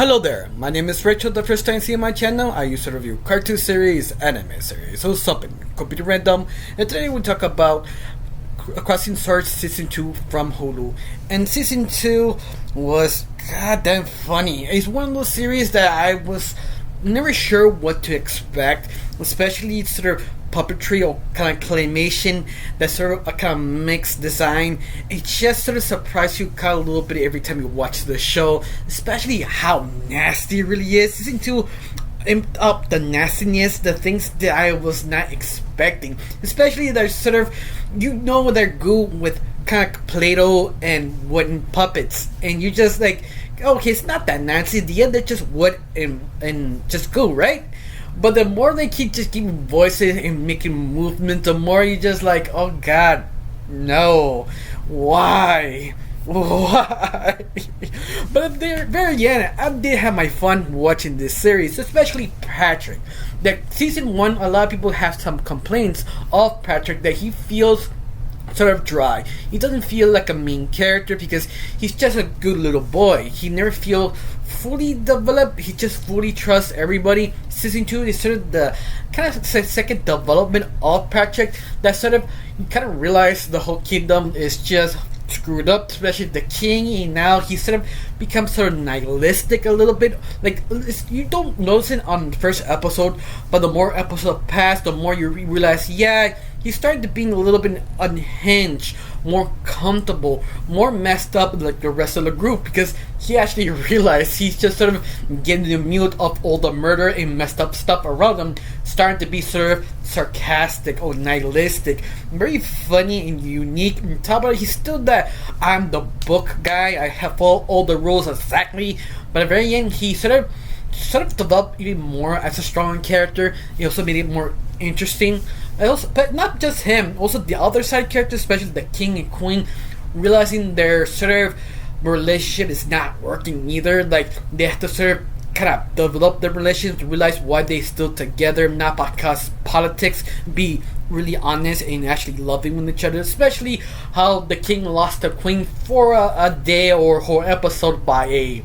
Hello there, my name is Rachel. The first time seeing my channel, I used to review cartoon series, anime series, so something completely random. And today we talk about Crossing Swords Season 2 from Hulu. And Season 2 was goddamn funny. It's one of those series that I was never sure what to expect, especially sort of puppetry or kind of claymation, that sort of a kind of mixed design. It just sort of surprises you kind of a little bit every time you watch the show, especially how nasty it really is. Season 2 amped up the nastiness, the things that I was not expecting, especially they're sort of, they're good with kind of Play-Doh and wooden puppets, and you just like, okay, it's not that nasty. At the end, they're just wood and just go, right? But the more they keep just giving voices and making movement, the more you just like, oh god, no, why? Why? But at the very end, I did have my fun watching this series, especially Patrick. That season 1, a lot of people have some complaints of Patrick, that he feels sort of dry. He doesn't feel like a main character because he's just a good little boy. He never feels fully developed. He just fully trusts everybody. Season 2 is sort of the kind of second development of Patrick, that sort of, you kind of realize the whole kingdom is just screwed up, especially the king, and now he sort of becomes sort of nihilistic a little bit. Like, you don't notice it on the first episode, but the more episodes pass, the more you realize, yeah, he's starting to being a little bit unhinged, more comfortable, more messed up like the rest of the group, because he actually realized he's just sort of getting the mute of all the murder and messed up stuff around him, starting to be sort of sarcastic or nihilistic, very funny and unique. On top of it, he's still that I'm the book guy, I have all the rules exactly, but at the very end, he sort of developed even more as a strong character. He also made it more interesting. But not just him, also the other side characters, especially the king and queen, realizing their sort of relationship is not working either. Like, they have to sort of kind of develop their relationship to realize why they still together, not because politics, be really honest and actually loving with each other. Especially how the king lost the queen for a day or whole episode by a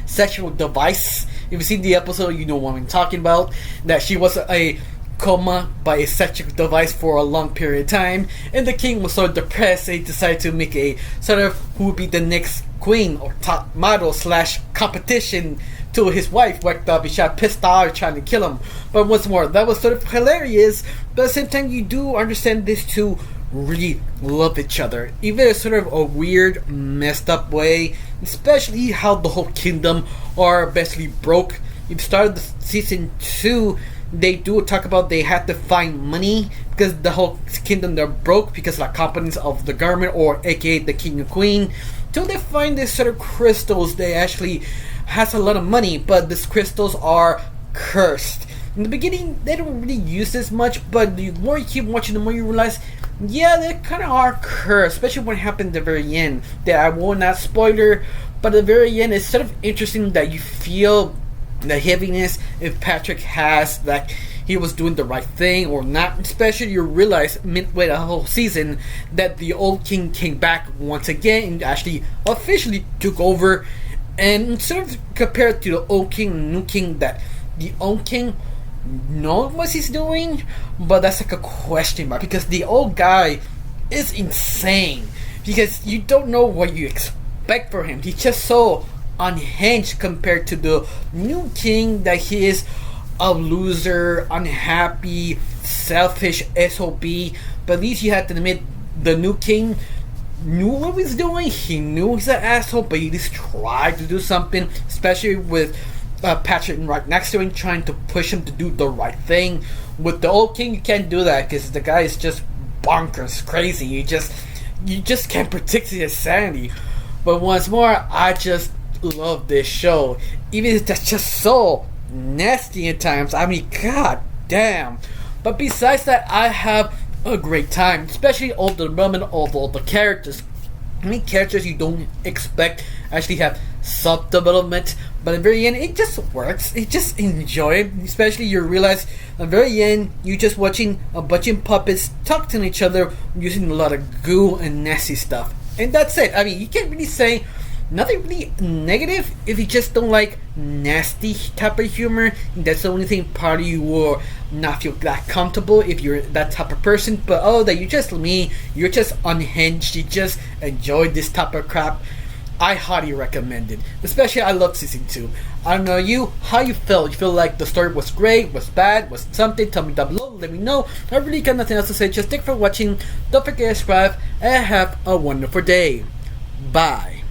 sexual device. If you've seen the episode, you know what I'm talking about. That she was a coma by a sexual device for a long period of time, and the king was so depressed they decided to make a sort of who would be the next queen or top model / competition to his wife. Wrecked up, he shot pissed off trying to kill him. But once more, that was sort of hilarious, but at the same time you do understand these two really love each other, even in sort of a weird messed up way, especially how the whole kingdom are basically broke. You've started the season 2, they do talk about they had to find money because the whole kingdom, they're broke because of the companies of the government, or aka the king and queen, till they find this sort of crystals. They actually has a lot of money, but these crystals are cursed. In the beginning, they don't really use this much, but the more you keep watching, the more you realize, yeah, they kind of are cursed, especially when it happened at the very end. That I will not spoiler, but at the very end, it's sort of interesting that you feel the heaviness if Patrick has, like, he was doing the right thing or not. Especially you realize midway the whole season that the old king came back once again and actually officially took over. And sort of compared to the old king, new king, that the old king knows what he's doing, but that's like a question mark, because the old guy is insane, because you don't know what you expect for him. He's just so unhinged compared to the new king, that he is a loser, unhappy, selfish SOB. But at least you have to admit, the new king knew what he was doing. He knew he's an asshole, but he just tried to do something, especially with Patrick right next to him, trying to push him to do the right thing. With the old king, you can't do that because the guy is just bonkers crazy. You just can't predict his sanity. But once more, I just love this show, even if that's just so nasty at times. I mean, god damn. But besides that, I have a great time, especially all the development of all the characters. Many characters you don't expect actually have self-development, but at the very end, it just works. It just enjoy it. Especially you realize at the very end, you're just watching a bunch of puppets talk to each other using a lot of goo and nasty stuff, and that's it. I mean, you can't really say nothing really negative. If you just don't like nasty type of humor, that's the only thing part of you will not feel that comfortable if you're that type of person. But oh, that you're just me, you're just unhinged, you just enjoy this type of crap, I highly recommend it. Especially, I love season 2. I don't know you, how you felt. You feel like the story was great, was bad, was something? Tell me down below, let me know. I really got nothing else to say. Just thanks for watching. Don't forget to subscribe and have a wonderful day. Bye.